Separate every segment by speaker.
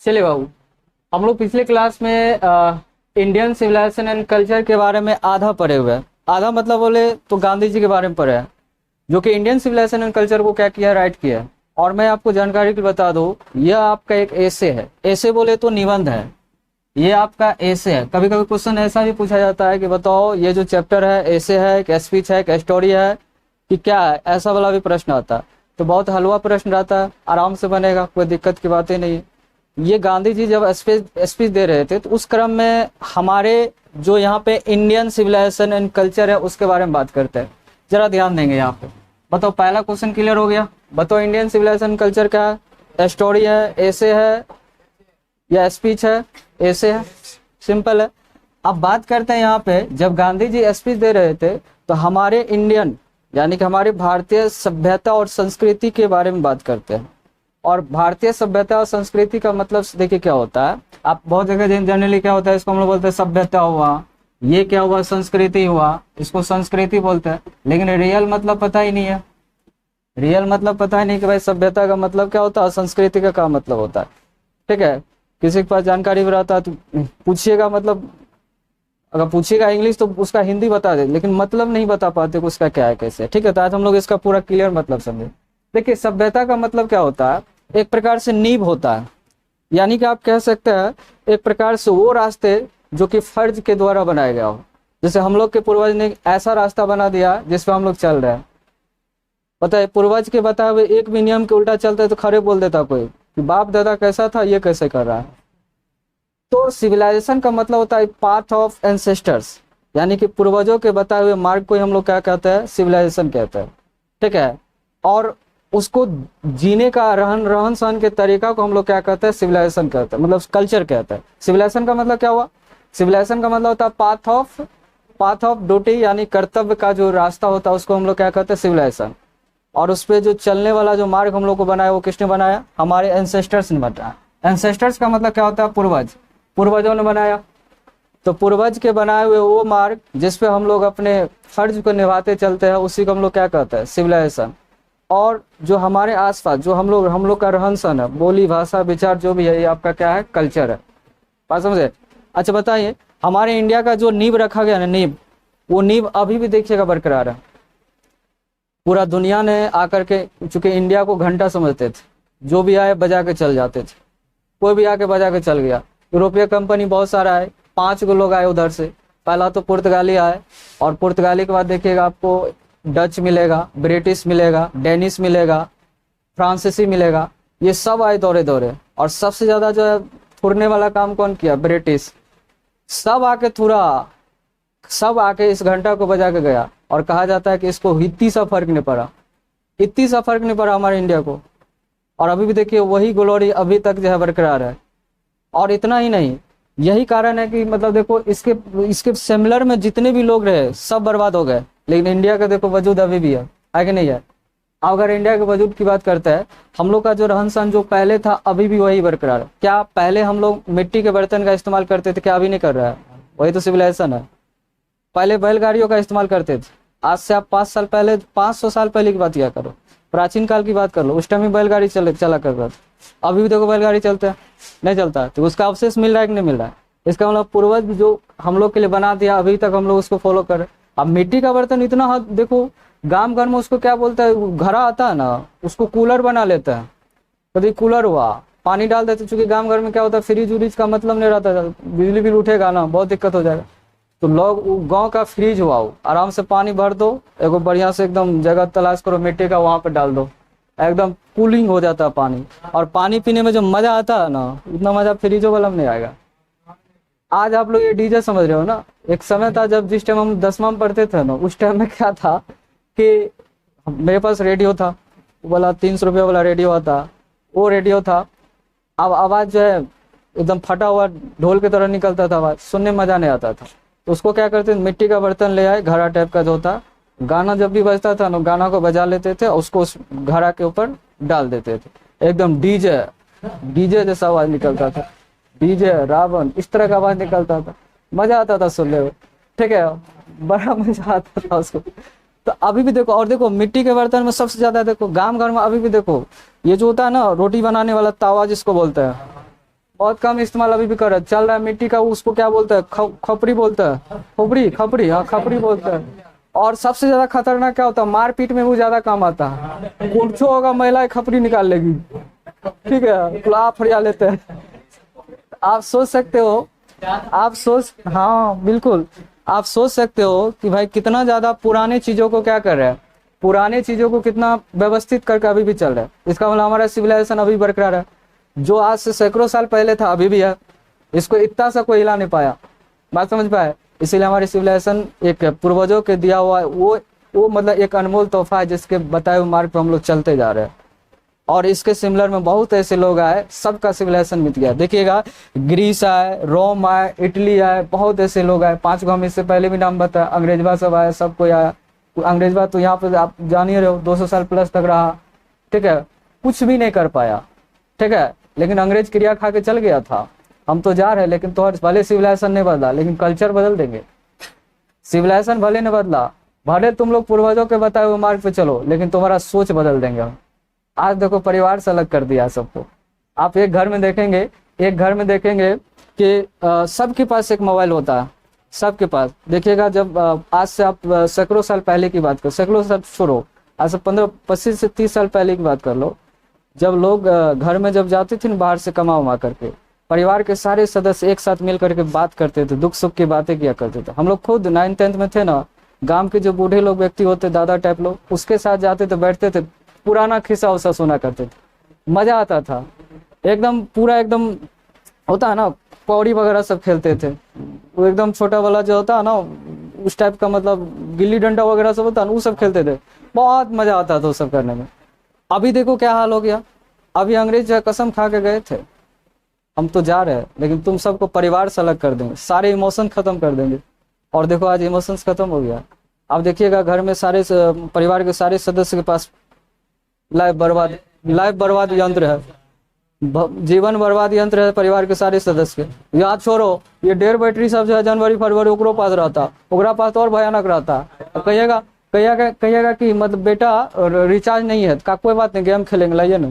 Speaker 1: चलिए बाबू, हम लोग पिछले क्लास में इंडियन सिविलाइजेशन एंड कल्चर के बारे में आधा पढ़े हुए हैं। आधा मतलब बोले तो गांधी जी के बारे में पढ़े हैं, जो कि इंडियन सिविलाइजेशन एंड कल्चर को क्या किया, राइट किया है। और मैं आपको जानकारी के बता दूं, यह आपका एक एसे है। एसे बोले तो निबंध है, ये आपका एसे है। कभी कभी क्वेश्चन ऐसा भी पूछा जाता है कि बताओ ये जो चैप्टर है एसे है, एक स्पीच है, एक स्टोरी है कि क्या है, ऐसा वाला भी प्रश्न आता है। तो बहुत हलवा प्रश्न रहता है, आराम से बनेगा, कोई दिक्कत की बातें नहीं है। ये गांधी जी जब स्पीच दे रहे थे तो उस क्रम में हमारे जो यहाँ पे इंडियन सिविलाइजेशन एंड कल्चर है उसके बारे में बात करते हैं। जरा ध्यान देंगे यहाँ पे। बताओ, पहला क्वेश्चन क्लियर हो गया। बताओ, इंडियन सिविलाइजेशन कल्चर क्या है? स्टोरी है, एसे है या स्पीच है? एसे है, सिंपल है। अब बात करते हैं यहाँ पे, जब गांधी जी स्पीच दे रहे थे तो हमारे इंडियन यानी कि हमारी भारतीय सभ्यता और संस्कृति के बारे में बात करते हैं। और भारतीय सभ्यता और संस्कृति का मतलब देखिए क्या होता है। आप बहुत जगह जनरली क्या होता है, इसको हम लोग बोलते हैं सभ्यता हुआ, ये क्या हुआ, संस्कृति हुआ, इसको संस्कृति बोलते हैं। लेकिन रियल मतलब पता ही नहीं है। रियल मतलब पता ही नहीं कि भाई सभ्यता का मतलब क्या होता है, संस्कृति का क्या मतलब होता है। ठीक है, किसी के पास जानकारी भी रहता है तो पूछिएगा, मतलब अगर पूछिएगा इंग्लिश तो उसका हिंदी बता दे, लेकिन मतलब नहीं बता पाते उसका क्या है, कैसे। ठीक है, तो आज हम लोग इसका पूरा क्लियर मतलब समझे। देखिए, सभ्यता का मतलब क्या होता है, एक प्रकार से नींव होता है। यानी कि आप कह सकते हैं एक प्रकार से वो रास्ते जो कि फर्ज के द्वारा बनाया गया हो। जैसे हम लोग के पूर्वज ने ऐसा रास्ता बना दिया जिस पे हम लोग चल रहे हैं। पता है, पूर्वज के बताए हुए एक भी नियम के उल्टा चलते तो खड़े बोल देता कोई कि बाप दादा कैसा था, ये कैसे कर रहा है। तो सिविलाइजेशन का मतलब होता है पाथ ऑफ एंसेस्टर्स, यानी कि पूर्वजों के बताए हुए मार्ग को हम लोग क्या कहते हैं, सिविलाइजेशन कहते हैं। ठीक है, और उसको जीने का रहन सहन के तरीका को हम लोग क्या कहते हैं, सिविलाइजेशन कहते हैं, मतलब कल्चर कहते हैं। सिविलाइजेशन का मतलब क्या हुआ, सिविलाइजेशन का मतलब होता है पाथ ऑफ ड्यूटी, यानी कर्तव्य का जो रास्ता होता है उसको हम लोग क्या कहते हैं, सिविलाइजेशन। और उस पर जो चलने वाला जो मार्ग हम लोग को बनाया वो किसने बनाया, हमारे एंसेस्टर्स ने बनाया। एंसेस्टर्स का मतलब क्या होता है, पूर्वज, पूर्वजों ने बनाया। तो पूर्वज के बनाए हुए वो मार्ग जिसपे हम लोग अपने फर्ज को निभाते चलते हैं, उसी को हम लोग क्या कहते हैं, सिविलाइजेशन। और जो हमारे आसपास जो हम लोग का रहन सहन है, बोली भाषा विचार जो भी है, ये आपका क्या है, कल्चर है। बात समझे। अच्छा बताइए, हमारे इंडिया का जो नींव रखा गया ना, नींव, वो नींव अभी भी देखिएगा बरकरार है। पूरा दुनिया ने आकर के, चूंकि इंडिया को घंटा समझते थे, जो भी आए बजा के चल जाते थे। कोई भी आके बजा के चल गया। यूरोपीय कंपनी बहुत सारा आए, 5 गो लोग आए उधर से। पहला तो पुर्तगाली आए, और पुर्तगाली के बाद देखिएगा आपको डच मिलेगा, ब्रिटिश मिलेगा, डेनिश मिलेगा, फ्रांसीसी मिलेगा। ये सब आए दौरे दौरे। और सबसे ज्यादा जो है थुरने वाला काम कौन किया, ब्रिटिश। सब आके इस घंटा को बजा के गया। और कहा जाता है कि इसको इतनी सा फर्क नहीं पड़ा, इतनी सा फर्क नहीं पड़ा हमारे इंडिया को। और अभी भी देखिए वही ग्लोरी अभी तक जो है बरकरार है। और इतना ही नहीं, यही कारण है कि मतलब देखो इसके सिमिलर में जितने भी लोग रहे सब बर्बाद हो गए, लेकिन इंडिया का देखो वजूद अभी भी है कि नहीं है। अगर इंडिया के वजूद की बात करते हैं, हम लोग का जो रहन सहन जो पहले था अभी भी वही बरकरार है। क्या पहले हम लोग मिट्टी के बर्तन का इस्तेमाल करते थे, क्या अभी नहीं कर रहा है? वही तो सिविलाइजेशन है। पहले बैलगाड़ियों का इस्तेमाल करते थे। आज से आप 500 साल पहले की बात किया करो, प्राचीन काल की बात कर लो, उस टाइम में बैलगाड़ी चला कर रहा था। अभी भी देखो बैलगाड़ी चलते हैं, नहीं चलता है, तो उसका अवशेष मिल रहा है कि नहीं मिल रहा है। इसका मतलब पूर्वज जो हम लोग के लिए बना दिया, अभी तक हम लोग उसको फॉलो कर रहे हैं। अब मिट्टी का बर्तन इतना हाथ देखो, गांव घर में उसको क्या बोलता है, घड़ा आता है ना, उसको कूलर बना लेते हैं। कभी कूलर हुआ, पानी डाल देते, चूंकि गांव घर में क्या होता है, फ्रिज उरीज का मतलब नहीं रहता, बिजली बिल उठेगा ना, बहुत दिक्कत हो जाएगा। तो लोग गांव का फ्रिज हुआ, आराम से पानी भर दो, एगो बढ़िया से एकदम जगह तलाश करो मिट्टी का, वहां पे डाल दो, एकदम कूलिंग हो जाता है पानी। और पानी पीने में जो मजा आता है ना, उतना मजा फ्रिजों वाला में नहीं आएगा। आज आप लोग ये डीजे समझ रहे हो ना, एक समय था जब जिस टाइम हम 10वां में पढ़ते थे ना, उस टाइम में क्या था कि मेरे पास रेडियो था, वाला 300 रुपये वाला रेडियो आता, वो रेडियो था। अब आवाज जो है एकदम फटा हुआ ढोल की तरह निकलता था, आवाज सुनने में मजा नहीं आता था। तो उसको क्या करते थे, मिट्टी का बर्तन ले आए, घड़ा टाइप का जो था, गाना जब भी बजता था ना, गाना को बजा लेते थे, उसको उस घड़ा के ऊपर डाल देते थे। एकदम डीजे जैसा आवाज निकलता था, डीजे रावण इस तरह का आवाज निकलता था, मजा आता था सुनने में। ठीक है, बड़ा मजा आता था उसको। तो अभी भी देखो, और देखो मिट्टी के बर्तन में सबसे ज्यादा देखो गांव घर में अभी भी देखो, ये जो होता है ना रोटी बनाने वाला तावा जिसको बोलते हैं, बहुत कम इस्तेमाल अभी भी कर रहा है, चल रहा है मिट्टी का, उसको क्या बोलता है, खपरी बोलता है, खोपड़ी खपड़ी, हाँ खपड़ी बोलता है। और सबसे ज्यादा खतरनाक क्या होता है, मारपीट में वो ज्यादा काम आता है, कुछ होगा महिला खपड़ी निकाल लेगी, ठीक है, तो आप फरिया लेते हैं। आप सोच सकते हो, आप सोच, हाँ बिल्कुल, आप सोच सकते हो कि भाई कितना ज्यादा पुराने चीजों को क्या कर रहा है, पुराने चीजों को कितना व्यवस्थित करके अभी भी चल रहा है। इसका मतलब हमारा सिविलाइजेशन अभी बरकरार है, जो आज से सैकड़ों साल पहले था अभी भी है, इसको इतना सा कोई हिला नहीं पाया। बात समझ पाए? इसीलिए हमारी सिविलाइजेशन एक पूर्वजों के दिया हुआ वो मतलब एक अनमोल तोहफा है, जिसके बताए हुए मार्ग पर हम लोग चलते जा रहे हैं। और इसके सिमिलर में बहुत ऐसे लोग आए, सबका सिविलाइजेशन मिट गया। देखिएगा, ग्रीस आए, रोम आए, इटली आए, बहुत ऐसे लोग आए। 5 को हम इससे पहले भी नाम बताया, अंग्रेजवा सब आया, सब कोई आया। अंग्रेजवा तो यहाँ पे आप जान ही रहे हो, 200 साल प्लस तक रहा, ठीक है, कुछ भी नहीं कर पाया, ठीक है, लेकिन अंग्रेज क्रिया खा के चल गया था। हम तो जा रहे हैं, लेकिन तो भले सिविलाइजेशन नहीं बदला, लेकिन कल्चर बदल देंगे। सिविलाइजेशन भले नहीं बदला, भले तुम लोग पूर्वजों के बताए हुए मार्ग पे चलो, लेकिन तुम्हारा सोच बदल देंगे हम। आज देखो परिवार से अलग कर दिया सबको। आप एक घर में देखेंगे, एक घर में देखेंगे कि सबके पास एक मोबाइल होता है, सबके पास। देखिएगा, जब आज से आप सैकड़ों साल पहले की बात करो, सैकड़ों साल छोड़ो, आज से 15-25 से 30 साल पहले की बात कर लो, जब लोग घर में जब जाते थे बाहर से कमा उमा करके, परिवार के सारे सदस्य एक साथ मिल करके बात करते थे, दुख सुख की बातें किया करते थे। हम लोग खुद 9th-10th में थे ना, गांव के जो बूढ़े लोग व्यक्ति होते, दादा टाइप लोग, उसके साथ जाते थे, बैठते थे, पुराना खिस्सा उसा सुना करते थे, मजा आता था एकदम। पूरा एकदम होता है ना, पौड़ी वगैरह सब खेलते थे, वो एकदम छोटा वाला जो होता है ना, उस टाइप का, मतलब गिल्ली डंडा वगैरह सब होता है ना, वो सब खेलते थे, बहुत मजा आता था वो सब करने में। अभी देखो क्या हाल हो गया। अभी अंग्रेज जो है कसम खा के गए थे, हम तो जा रहे हैं, लेकिन तुम सबको परिवार से अलग कर देंगे, सारे इमोशन खत्म कर देंगे। और देखो आज इमोशंस खत्म हो गया। अब देखिएगा, घर में सारे परिवार के सारे सदस्य के पास लाइफ बर्बाद यंत्र है, जीवन बर्बाद यंत्र है परिवार के सारे सदस्य के। याद छोड़ो, ये 1.5 बैटरी सब जो है जनवरी फरवरी ओकरो पास रहता, ओकरा पास और भयानक रहता। कहिएगा कि मतलब बेटा रिचार्ज नहीं है, का कोई बात नहीं, गेम खेलेंगे, लाइए ना,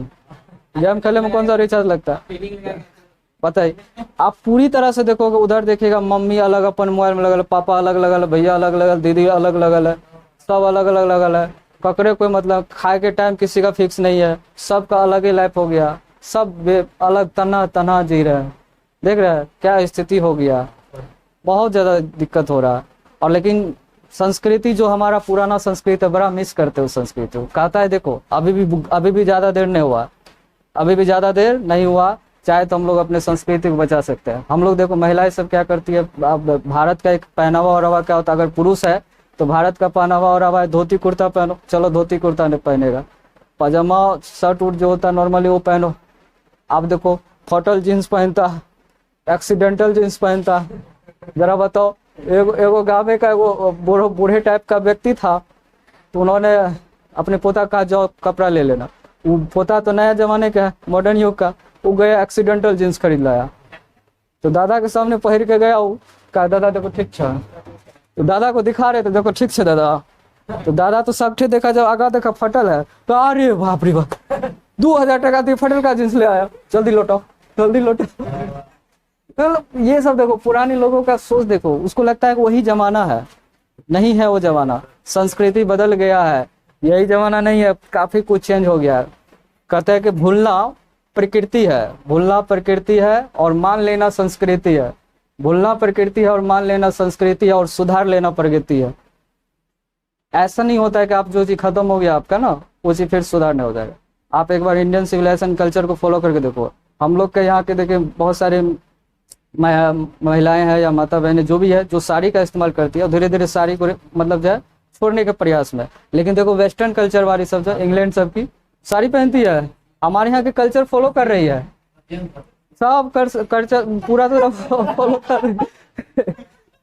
Speaker 1: गेम खेले में कौन सा रिचार्ज लगता है, बताइए। आप पूरी तरह से देखोगे, उधर देखिएगा मम्मी अलग अपन मोबाइल में लगल, पापा अलग लगल, भैया अलग लगल, दीदी अलग लगल है, सब अलग अलग लगल है। ककरे कोई मतलब खाए के टाइम किसी का फिक्स नहीं है, सबका अलग ही लाइफ हो गया, सब अलग तना जी रहे हैं। देख रहे हैं क्या स्थिति हो गया, बहुत ज़्यादा दिक्कत हो रहा है। और लेकिन संस्कृति जो हमारा पुराना संस्कृति है, बड़ा मिस करते हो संस्कृति को। कहता है देखो, अभी भी ज़्यादा देर नहीं हुआ, अभी भी ज़्यादा देर नहीं हुआ, चाहे तो हम लोग अपने संस्कृति को बचा सकते हैं। हम लोग देखो, महिलाएं सब क्या करती है, अब भारत का एक पहनावा और हवा क्या होता है, अगर पुरुष है तो भारत का पहनावा और हवा है धोती कुर्ता पहनो, चलो धोती कुर्ता नहीं पहनेगा, पजामा शर्ट उट जो होता है नॉर्मली वो पहनो। आप देखो फटल जीन्स पहनता, एक्सीडेंटल जीन्स पहनता। जरा बताओ, एगो गाँव में का एगो बूढ़े टाइप का व्यक्ति था, तो उन्होंने अपने पोता का जो कपड़ा ले लेना, वो पोता तो नया जमाने का है, मॉडर्न युग का, वो गया एक्सीडेंटल जींस खरीद लाया, तो दादा के सामने पहन के गया, वो कहा दादा देखो ठीक है, तो दादा को दिखा रहे थे, देखो ठीक है दादा, तो दादा तो सब ठीक देखा, जब आगा देखा फटल है, तो अरे बाप रे बाप, 2000 टका दी फटल का जींस ले आया, जल्दी लौटाओ जल्दी लौटाओ। तो ये सब देखो, पुराने लोगों का सोच देखो, उसको लगता है कि वही जमाना है, नहीं है वो जमाना, संस्कृति बदल गया है, यही जमाना नहीं है, काफी कुछ चेंज हो गया है। कहते हैं कि भूलना प्रकृति है, भूलना प्रकृति है और मान लेना संस्कृति है, भूलना प्रकृति है और मान लेना संस्कृति है, और सुधार लेना प्रगति है। ऐसा नहीं होता है कि आप जो चीज खत्म हो गया आपका ना, वो चीज फिर सुधार नहीं हो जाएगा। आप एक बार इंडियन सिविलाइजेशन कल्चर को फॉलो करके देखो। हम लोग के यहाँ के देखिए बहुत सारे महिलाएं हैं या माता बहनें जो भी है, जो साड़ी का इस्तेमाल करती है, और धीरे धीरे साड़ी को मतलब जो है छोड़ने के प्रयास में। लेकिन देखो वेस्टर्न कल्चर वाली सब जो इंग्लैंड सब की साड़ी पहनती है, हमारे यहाँ के कल्चर फॉलो कर रही है, सब कल्चर पूरा तरह फॉलो कर रही है,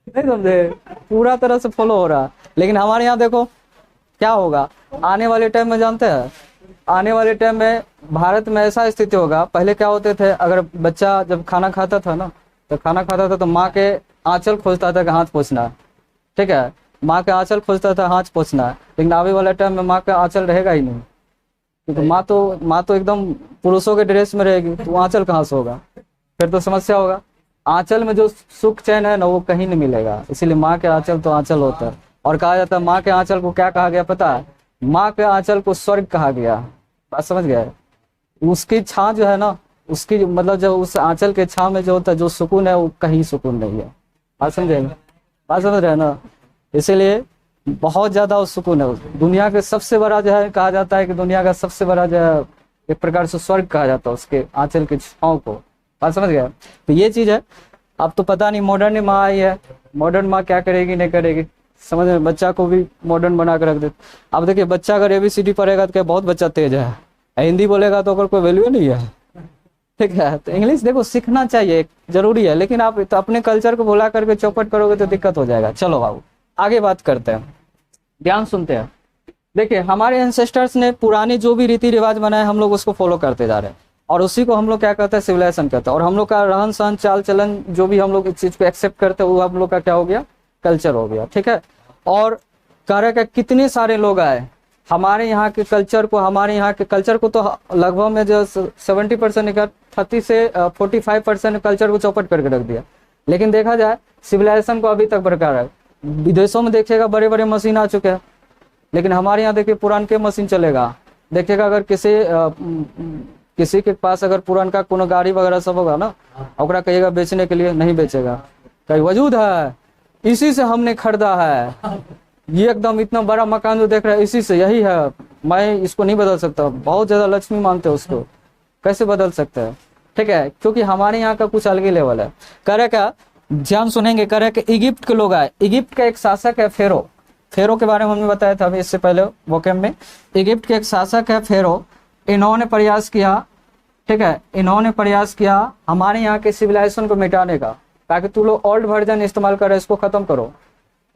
Speaker 1: नहीं समझे, पूरा तरह से फॉलो हो रहा है। लेकिन हमारे यहाँ देखो क्या होगा आने वाले टाइम में, जानते हैं आने वाले टाइम में भारत में ऐसा स्थिति होगा। पहले क्या होते थे, अगर बच्चा जब खाना खाता था ना, तो माँ के आंचल खोजता था कि हाथ पोछना है, ठीक है, माँ के आंचल खोजता था हाथ पोछना है। लेकिन आने वाले टाइम में माँ का आंचल रहेगा ही नहीं, क्योंकि माँ तो एकदम पुरुषों के ड्रेस में रहेगी, तो आंचल कहाँ से होगा, फिर तो समस्या होगा। आंचल में जो सुख चैन है ना वो कहीं नहीं मिलेगा, इसीलिए माँ के आंचल तो आंचल होता है। और कहा जाता है माँ के आंचल को क्या कहा गया पता है? माँ के आंचल को स्वर्ग कहा गया। बात समझ गए? उसकी छां जो है ना, उसकी मतलब जो उस आंचल के छां में जो होता है जो सुकून है वो कहीं सुकून नहीं है। बात समझेंगे? बात समझ रहे हैं ना? इसीलिए बहुत ज्यादा सुकून है। दुनिया के सबसे बड़ा जो है, कहा जाता है कि दुनिया का सबसे बड़ा जो है एक प्रकार से स्वर्ग कहा जाता है उसके आंचल के छांव को। बात समझ गया? तो ये चीज है। अब तो पता नहीं मॉडर्न माँ आई है, मॉडर्न माँ क्या करेगी नहीं करेगी, समझ में? बच्चा को भी मॉडर्न बना के रख दे। अब देखिए बच्चा अगर ABCD पढ़ेगा तो क्या बहुत बच्चा तेज है, हिंदी बोलेगा तो अगर कोई वैल्यू नहीं है। ठीक है, तो इंग्लिश देखो सीखना चाहिए, जरूरी है, लेकिन आप तो अपने कल्चर को भुला करके चौपट करोगे तो दिक्कत हो जाएगा। चलो बाबू आगे बात करते हैं, ध्यान सुनते हैं। देखिए हमारे एंसेस्टर्स ने पुराने जो भी रीति रिवाज बनाए हम लोग उसको फॉलो करते जा रहे हैं, और उसी को हम लोग क्या कहते हैं? सिविलाइजेशन कहते हैं। और हम लोग का रहन सहन चाल चलन जो भी हम लोग इस चीज को एक्सेप्ट करते हैं वो हम लोग का क्या हो गया? कल्चर हो गया। ठीक है, और कह रहे कितने सारे लोग आए हमारे यहाँ के कल्चर को, हमारे यहाँ के कल्चर को तो लगभग में जो 70% 30 से 45% कल्चर को चौपट करके रख दिया। लेकिन देखा जाए सिविलाइजेशन को अभी तक बरकरार है। विदेशों में देखिएगा बड़े बड़े मशीन आ चुके हैं, लेकिन हमारे यहाँ देखिए पुरान के मशीन चलेगा। देखिएगा अगर किसी के पास अगर पुरान का कोनो गाड़ी वगैरह सब होगा ना, ओकरा कहिएगा बेचने के लिए, नहीं बेचेगा। कहीं वजूद है, इसी से हमने खरीदा है, ये एकदम इतना बड़ा मकान जो देख रहा है इसी से, यही है, मैं इसको नहीं बदल सकता। बहुत ज्यादा लक्ष्मी मानते हैं उसको, कैसे बदल सकते हैं? ठीक है, क्योंकि हमारे यहाँ का कुछ अलग ही लेवल है। करे क्या, ध्यान सुनेंगे। करे कि इजिप्ट के लोग आए, इजिप्ट का एक शासक है फेरो, फेरो के बारे में हमने बताया था अभी इससे पहले वोकेम में। इजिप्ट के एक शासक है फेरो, इन्होंने प्रयास किया, ठीक है, इन्होंने प्रयास किया हमारे यहाँ के सिविलाइजेशन को मिटाने का, ताकि तू लोग ओल्ड वर्जन इस्तेमाल करे, इसको खत्म करो।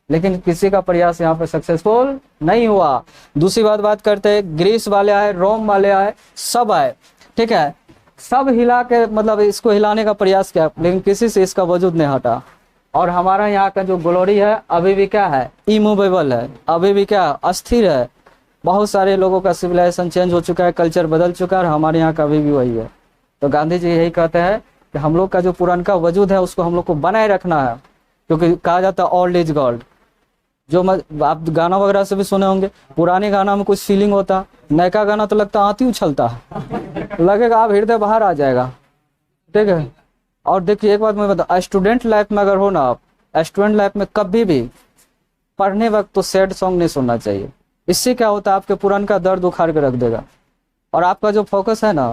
Speaker 1: लेकिन किसी का प्रयास यहाँ पे सक्सेसफुल नहीं हुआ। दूसरी बात करते हैं, ग्रीस वाले आए, रोम वाले आए, सब आए, ठीक है, सब हिला के मतलब इसको हिलाने का प्रयास किया, लेकिन किसी से इसका वजूद नहीं हटा। और हमारा यहाँ का जो ग्लोरी है अभी भी क्या है? इमूवेबल है, अभी भी क्या? अस्थिर है। बहुत सारे लोगों का सिविलाइजेशन चेंज हो चुका है, कल्चर बदल चुका है, और हमारे यहाँ का अभी भी वही है। तो गांधी जी यही कहते हैं कि हम लोग का जो पुराना वजूद है उसको हम लोग को बनाए रखना है, क्योंकि कहा जाता है ओल्ड इज गोल्ड। जो आप गाना वगैरह से भी सुने होंगे, पुराने गाना में कुछ फीलिंग होता, नया गाना तो लगता आती उछलता, लगेगा आप हृदय बाहर आ जाएगा। ठीक है, और देखिए एक बात मैं बता, स्टूडेंट लाइफ में अगर हो ना आप, स्टूडेंट लाइफ में कभी भी पढ़ने वक्त तो सैड सॉन्ग नहीं सुनना चाहिए। इससे क्या होता है, आपके पुरान का दर्द उखाड़ के रख देगा, और आपका जो फोकस है ना,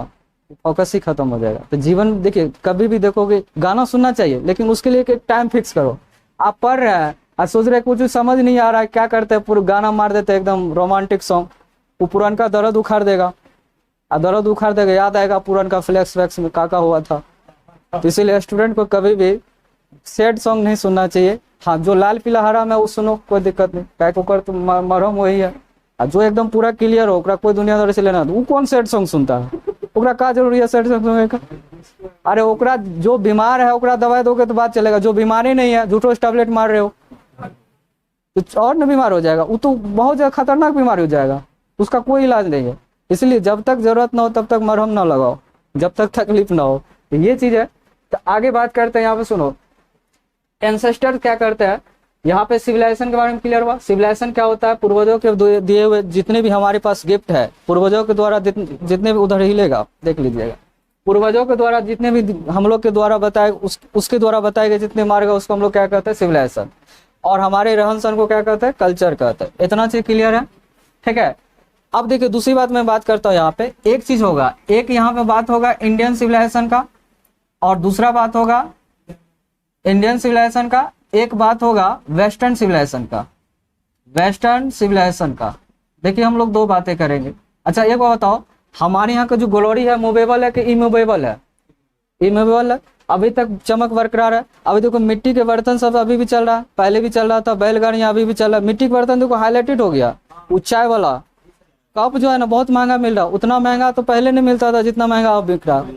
Speaker 1: फोकस ही खत्म हो जाएगा। तो जीवन देखिए कभी भी देखोगे गाना सुनना चाहिए, लेकिन उसके लिए एक टाइम फिक्स करो। आप पढ़ रहे हैं और सोच रहे कुछ समझ नहीं आ रहा है, क्या करते हैं, पूरा गाना मार देते हैं एकदम रोमांटिक सॉन्ग, वो पुरान का दर्द उखाड़ देगा, और दर्द उखाड़ देगा, याद आएगा पुरान का फ्लैक्स वैक्स में का हुआ था। तो इसीलिए स्टूडेंट को कभी भी सैड सॉन्ग नहीं सुनना चाहिए। हाँ, जो लाल पीला हरा में वो सुनो, कोई दिक्कत नहीं, पैक होकर तो मरहम वही है। और जो एकदम पूरा क्लियर हो, ओकरा कोई दुनियादारी से लेना, वो कौन सैड सॉन्ग सुनता है? ओकरा का जरूरी है सैड सॉन्ग सुनने का? अरे ओकरा जो बीमार है ओकरा दवाई दोगे तो बात चलेगा, जो बीमारी नहीं है झूठो टैबलेट मार रहे हो तो और न बीमार हो जाएगा, वो तो बहुत ज्यादा खतरनाक बीमारी हो जाएगा, उसका कोई इलाज नहीं है। इसलिए जब तक जरूरत ना हो तब तक मरहम ना लगाओ, जब तक तकलीफ ना हो। तो ये चीज है। तो आगे बात करते हैं, यहाँ पे सुनो, एंसेस्टर क्या करते हैं। यहाँ पे सिविलाइजेशन के बारे में क्लियर हुआ। सिविलाइजेशन क्या होता है? पूर्वजों के दिए हुए जितने भी हमारे पास गिफ्ट है, पूर्वजों के द्वारा जितने भी, उधर हिलेगा देख लीजिएगा, पूर्वजों के द्वारा जितने भी हम लोग के द्वारा बताए, उसके द्वारा बताए गए जितने मार्ग है उसको हम लोग क्या कहते हैं? सिविलाइजेशन। और हमारे रहन सहन को क्या कहते हैं? कल्चर कहते हैं। इतना चीज क्लियर है, ठीक है। अब देखिए दूसरी बात मैं बात करता हूँ, यहाँ पे एक चीज होगा, एक यहाँ पे बात होगा इंडियन सिविलाइजेशन का, और दूसरा बात होगा इंडियन सिविलाइजेशन का, एक बात होगा वेस्टर्न सिविलाइजेशन का, वेस्टर्न सिविलाइजेशन का। देखिए हम लोग दो बातें करेंगे। अच्छा एक बात बताओ, हमारे यहाँ का जो ग्लोरी है मूवेबल है कि इमूवेबल है? इमूवेबल है, अभी तक चमक बरकरार है। अभी देखो मिट्टी के बर्तन सब अभी भी चल रहा है, पहले भी चल रहा था, बैलगाड़ियां अभी भी चल रहा है। मिट्टी के बर्तन देखो हाईलाइटेड हो गया। चाय वाला कप जो है ना बहुत महंगा मिल रहा है, उतना महंगा तो पहले नहीं मिलता था जितना महंगा अब बिक रहा है,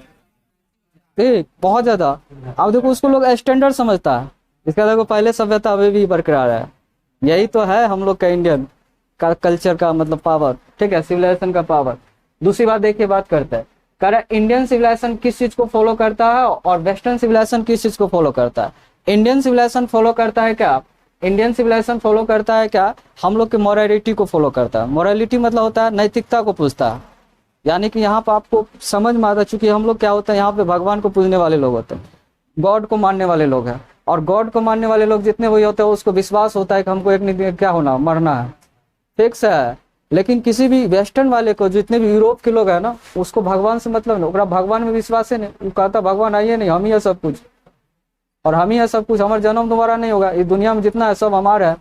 Speaker 1: ठीक, बहुत ज्यादा। अब देखो उसको लोग स्टैंडर्ड समझता है, इसका देखो पहले सभ्यता अभी भी बरकरार है। यही तो है हम लोग का इंडियन का कल्चर का मतलब पावर, ठीक है, सिविलाइजेशन का पावर। दूसरी बात देखिए, बात करते हैं, कह रहा है इंडियन सिविलाइजेशन किस चीज को फॉलो करता है और वेस्टर्न सिविलाइजेशन किस चीज को फॉलो करता है। इंडियन सिविलाइजेशन फॉलो करता है क्या, इंडियन सिविलाइजेशन फॉलो करता है क्या, हम लोग के मोरालिटी को फॉलो करता है। मोरालिटी मतलब होता है नैतिकता को पूछता है, यानी कि यहाँ पर आपको समझ में आता, चूंकि हम लोग क्या होता है यहाँ पे भगवान को पूजने वाले लोग होते हैं, गॉड को मानने वाले लोग हैं, और गॉड को मानने वाले लोग जितने वही होते हैं उसको विश्वास होता है कि हमको एक दिन क्या होना, मरना है, फिक्स है। लेकिन किसी भी वेस्टर्न वाले को, जितने भी यूरोप के लोग हैं ना, उसको भगवान से मतलब नहीं, ओकरा भगवान में विश्वास है नहीं, वो कहता भगवान आइए नहीं, हम ही है सब कुछ, और हम ही है सब कुछ, हमारा जन्म दोबारा नहीं होगा, इस दुनिया में जितना है सब हमारा है,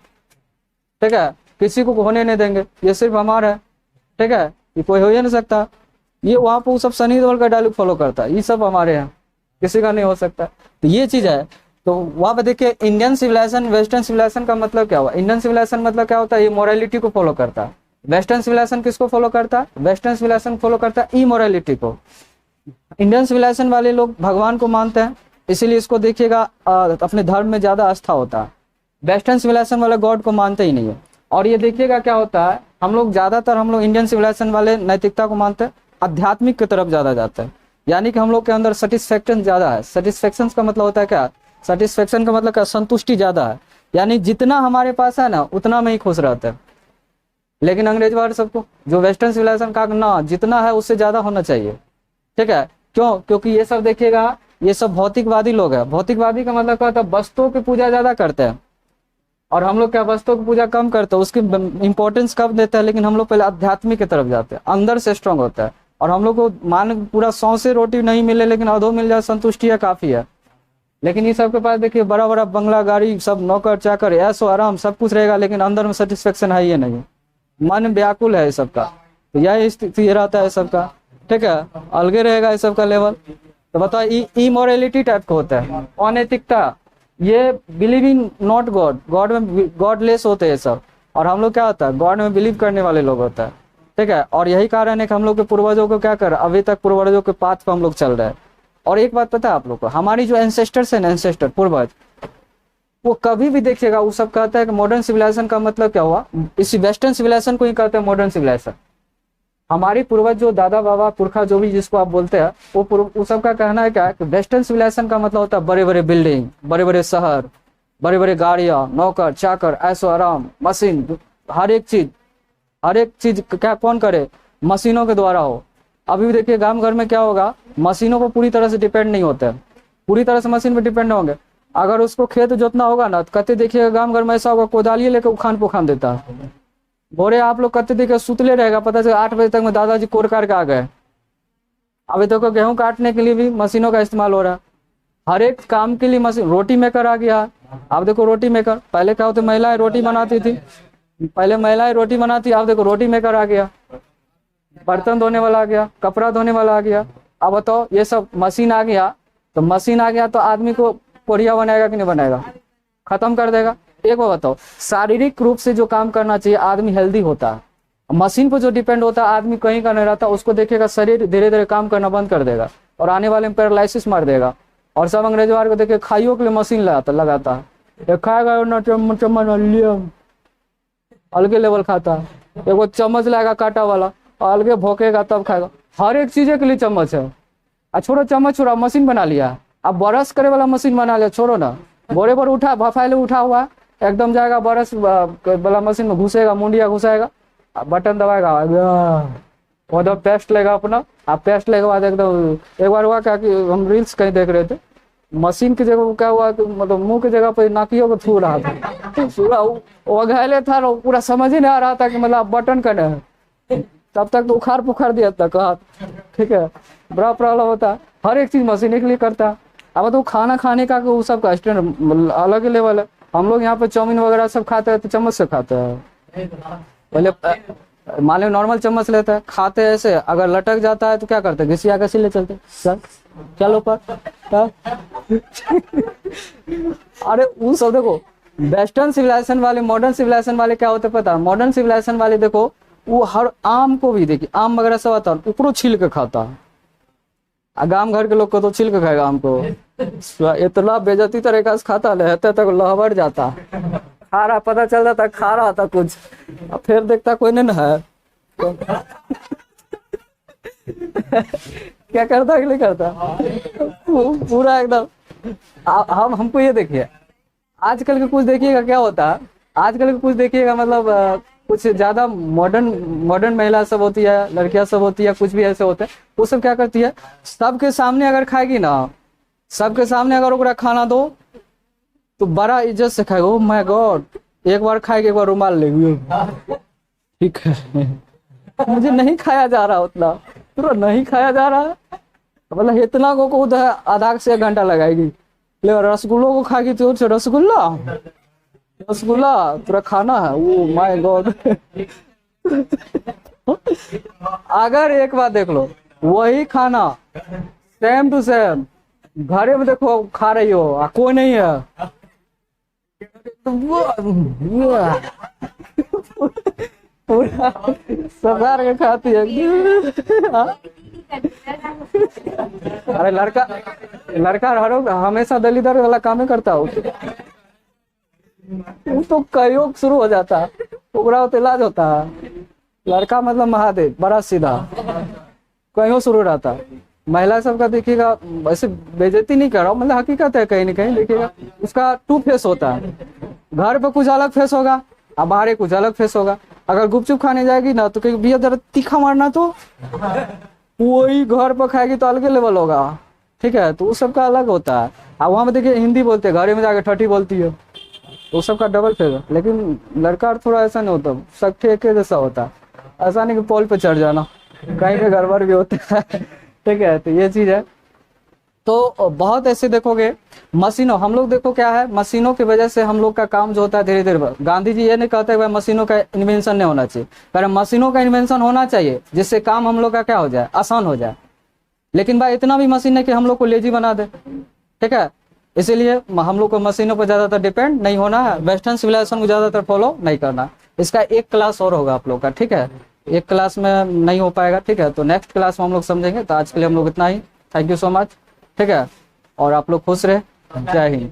Speaker 1: ठीक है, किसी को होने नहीं देंगे, ये सिर्फ हमारा है, ठीक है, ये कोई हो ही नहीं सकता। ये वहाँ पर वो सब सनी देओल का डायलॉग फॉलो करता है, ये सब हमारे हैं, किसी का नहीं हो सकता। तो ये चीज है। तो वहाँ पे देखिए इंडियन सिविलाइजेशन वेस्टर्न सिविलाइजेशन का मतलब क्या हुआ। इंडियन सिविलाइजेशन मतलब क्या होता है, ये मोरालिटी को फॉलो करता है। वेस्टर्न सिविलाइजेशन किसको फॉलो करता है, वेस्टर्न सिविलाइजेशन फॉलो करता है इमोरालिटी को। इंडियन सिविलाइजेशन वाले लोग भगवान को मानते हैं, इसीलिए इसको देखिएगा अपने धर्म में ज्यादा आस्था होता है। वेस्टर्न सिविलाइजेशन वाले गॉड को मानते ही नहीं है। और ये देखिएगा क्या होता है, हम लोग ज्यादातर इंडियन सिविलाइजेशन वाले नैतिकता को मानते हैं, आध्यात्मिक की तरफ ज्यादा जाते हैं, यानी कि हम लोग के अंदर सेटिस्फेक्शन ज्यादा है। सेटिस्फेक्शन का मतलब होता है क्या, सेटिस्फेक्शन का मतलब क्या, संतुष्टि ज्यादा है, यानी जितना हमारे पास है ना उतना में ही खुश रहते हैं। लेकिन अंग्रेज वाले सबको, जो वेस्टर्न सिविलाइजेशन का ना जितना है उससे ज्यादा होना चाहिए, ठीक है। क्यों, क्योंकि ये सब देखिएगा, ये सब भौतिकवादी लोग हैं। भौतिकवादी का मतलब क्या होता है, वस्तुओं की पूजा ज्यादा करते हैं, और हम लोग क्या वस्तुओं की पूजा कम करते हैं, उसकी इंपॉर्टेंस कम देते हैं। लेकिन हम लोग पहले आध्यात्मिक की तरफ जाते हैं, अंदर से स्ट्रांग होता है। और हम लोग को मान पूरा 100 से रोटी नहीं मिले, लेकिन आधो मिल जाए, संतुष्टि है, काफी है। लेकिन ये सब के पास देखिए बड़ा बड़ा बंगला, गाड़ी, सब नौकर चाकर, ऐसो आराम सब कुछ रहेगा, लेकिन अंदर में सेटिस्फेक्शन है ही नहीं, मन व्याकुल है इस सबका। तो यही स्थिति रहता है सबका, ठीक है, अलगे रहेगा इस सबका लेवल। तो बताओ इमोरलिटी टाइप का होता है, अनैतिकता, ये बिलीविंग नॉट गॉड, गॉड में गॉडलेस होते हैं सब। और हम लोग क्या होता है, गॉड में बिलीव करने वाले लोग होता है, ठीक है। और यही कारण है कि हम लोग के पूर्वजों को क्या कर, अभी तक पूर्वजों के पाथ पर हम लोग चल रहे हैं। और एक बात पता है आप लोग को, हमारी जो एंसेस्टर्स है ना, एंसेस्टर पूर्वज, वो कभी भी देखिएगा वो सब कहता है कि मॉडर्न सिविलाइजेशन का मतलब क्या हुआ, इसी वेस्टर्न सिविलाइजेशन को ही कहते हैं मॉडर्न सिविलाइजेशन। हमारी पूर्वज जो दादा बाबा पुरखा जो भी जिसको आप बोलते हैं, वो सब का कहना है क्या कि वेस्टर्न सिविलाइजेशन का मतलब होता है बड़े बड़े बिल्डिंग, बड़े बड़े शहर, बड़े बड़े गाड़ियां, नौकर चाकर, ऐसो आराम, मशीन, हर एक चीज क्या कौन करे, मशीनों के द्वारा हो। अभी भी देखिए गांव घर में क्या होगा, मशीनों को पूरी तरह से डिपेंड नहीं होते हैं, पूरी तरह से मशीन पे डिपेंड होंगे। अगर उसको खेत जोतना होगा ना, तो कहते देखिए गांव घर में ऐसा होगा, कोदालिए लेकर उखान पुखान देता है। बोरे आप लोग कहते देखिए सुतले रहेगा, पता चला 8 बजे तक में दादाजी कोर काट के आ गए। अभी देखो गेहूं काटने के लिए भी मशीनों का इस्तेमाल हो रहा है, हर एक काम के लिए मशीन। रोटी मेकर आ गया, आप देखो रोटी मेकर, पहले क्या होते महिलाएं रोटी बनाती थी, पहले महिलाएं रोटी बनाती, आप देखो रोटी मेकर आ गया, बर्तन धोने वाला आ गया, कपड़ा धोने वाला आ गया। अब बताओ ये सब मशीन आ गया, तो मशीन आ गया तो आदमी को कोढ़िया बनाएगा कि नहीं बनाएगा, खत्म कर देगा। एक बार बताओ, शारीरिक रूप से जो काम करना चाहिए आदमी हेल्दी होता है, मशीन पर जो डिपेंड होता है आदमी कहीं का नहीं रहता, उसको देखिएगा शरीर धीरे धीरे काम करना बंद कर देगा, और आने वाले में पैरालिसिस मार देगा। और सब अंग्रेजवार को देखिए खाइयों के लिए मशीन लगाता है, खाएगा चम्मच अलगे लेवल खाता है, एगो चम्मच लाएगा कांटा वाला, अलगे भोंकेगा तब खाएगा। हर एक चीज के लिए चम्मच है। छोड़ो चम्मच, छोड़ा मशीन बना लिया, अब ब्रश करे वाला मशीन बना लिया, छोड़ो ना, बोरे पर उठा फाइल उठा हुआ एकदम जाएगा, ब्रश वाला मशीन में घुसेगा, मुंडिया घुसाएगा, बटन दबाएगा, उधर पेस्ट लेगा अपना, आप पेस्ट लेके बाद एकदम। एक बार हुआ क्या कि हम रील्स कहीं देख रहे थे, मशीन की जगह क्या हुआ कि मतलब मुंह की जगह पर नाकियों को छू रहा था, वो घायले था, पूरा समझ ही नहीं आ रहा था कि मतलब बटन करना है, तब तक तो उखाड़ पुखाड़ दिया था कहा, ठीक है, बड़ा प्रॉब्लम होता है। हर एक चीज मशीन के लिए करता है। अब तो खाना खाने का वो सब का स्टैंडर्ड अलग ही लेवल है। हम लोग यहाँ पे चाउमीन वगैरह सब खाते हैं तो चम्मच से खाते हैं, पहले मान लो नॉर्मल चम्मच लेते हैं, खाते हैं ऐसे, अगर लटक जाता है तो क्या करते हैं, घिसिया के ले चलते सर चलो पर अरे वो सब देखो, वेस्टर्न सिविलाइजेशन वाले मॉडर्न सिविलाइजेशन वाले क्या होते पता है, मॉडर्न सिविलाइजेशन वाले देखो वो हर आम को भी देखिए, आम वगैरह सब आता है ऊपरों छील के खाता है, गांव घर के लोग को तो छील के खाएगा आम को, इतना बेइज्जती तरीका से खाता रहते तक लहबर जाता, खा रहा पता चल जाता खा रहा था कुछ, फिर देखता कोई नहीं ना है क्या करता है कि नहीं करता, पूरा एकदम। हम हमको ये देखिए, आजकल के कुछ देखिएगा क्या होता है, आजकल के कुछ देखिएगा मतलब कुछ ज्यादा मॉडर्न मॉडर्न महिला सब होती है, लड़कियां सब होती है, कुछ भी ऐसे होते हैं, वो सब क्या करती है, सबके सामने अगर खाएगी ना, सबके सामने अगर ओकरा खाना दो तो बड़ा इज्जत से खाएगा। ओ माय गॉड, एक बार खाएगी एक बार रुमाल लेगी, ठीक है मुझे नहीं खाया जा रहा उतना, पूरा नहीं खाया जा रहा है, मतलब इतना को उधर आधा से 1 घंटा लगाएगी। ले रसगुल्लों को खाएगी तो रसगुल्ला रसगुल्ला पूरा खाना है, ओ माय गॉड। अगर एक बार देख लो वही खाना सेम टू सेम घरे में देखो खा रही हो, कोई नहीं है तो पूरा सजार के खाती है। अरे लड़का लड़का हमेशा दलीदर वाला काम ही करता हो, तो कईयोग शुरू हो जाता है, उगरा इलाज होता है। लड़का मतलब महादेव, बड़ा सीधा, कहीं शुरू रहता। महिला सबका देखिएगा, वैसे बेइज्जती नहीं कर रहा हूँ, मतलब हकीकत है, कहीं ना कहीं देखिएगा उसका 2 फेस होता है। घर पे कुछ अलग फेस होगा और बाहर कुछ अलग फेस होगा। अगर गुपचुप खाने जाएगी ना तो कहीं भैया जरा तीखा मारना, तो वही घर पर खाएगी तो अलग लेवल होगा, ठीक है, तो उस सबका अलग होता है। अब वहाँ पे देखिए हिंदी बोलते हैं, घर में जाके ठठी बोलती है, वो सबका डबल फेस। लेकिन लड़का थोड़ा ऐसा नहीं होता, सब ठेके जैसा होता है, ऐसा नहीं कि पोल पे चढ़ जाना, कहीं पे गड़बड़ भी होता है, ठीक है, तो ये चीज है। तो बहुत ऐसे देखोगे मशीनों, हम लोग देखो क्या है, मशीनों की वजह से हम लोग का काम जो होता है धीरे धीरे। गांधी जी ये नहीं कहते भाई मशीनों का इन्वेंशन नहीं होना चाहिए, पर मशीनों का इन्वेंशन होना चाहिए जिससे काम हम लोग का क्या हो जाए, आसान हो जाए। लेकिन भाई इतना भी मशीन है कि हम लोग को लेजी बना दे, ठीक है, इसीलिए हम लोग को मशीनों पर ज्यादातर डिपेंड नहीं होना है, वेस्टर्न सिविलाइजेशन को ज्यादातर फॉलो नहीं करना। इसका एक क्लास और होगा आप लोग का, ठीक है, एक क्लास में नहीं हो पाएगा, ठीक है, तो नेक्स्ट क्लास में हम लोग समझेंगे। तो आज के लिए हम लोग इतना ही, थैंक यू सो मच, ठीक है, और आप लोग खुश रहे, जय हिंद।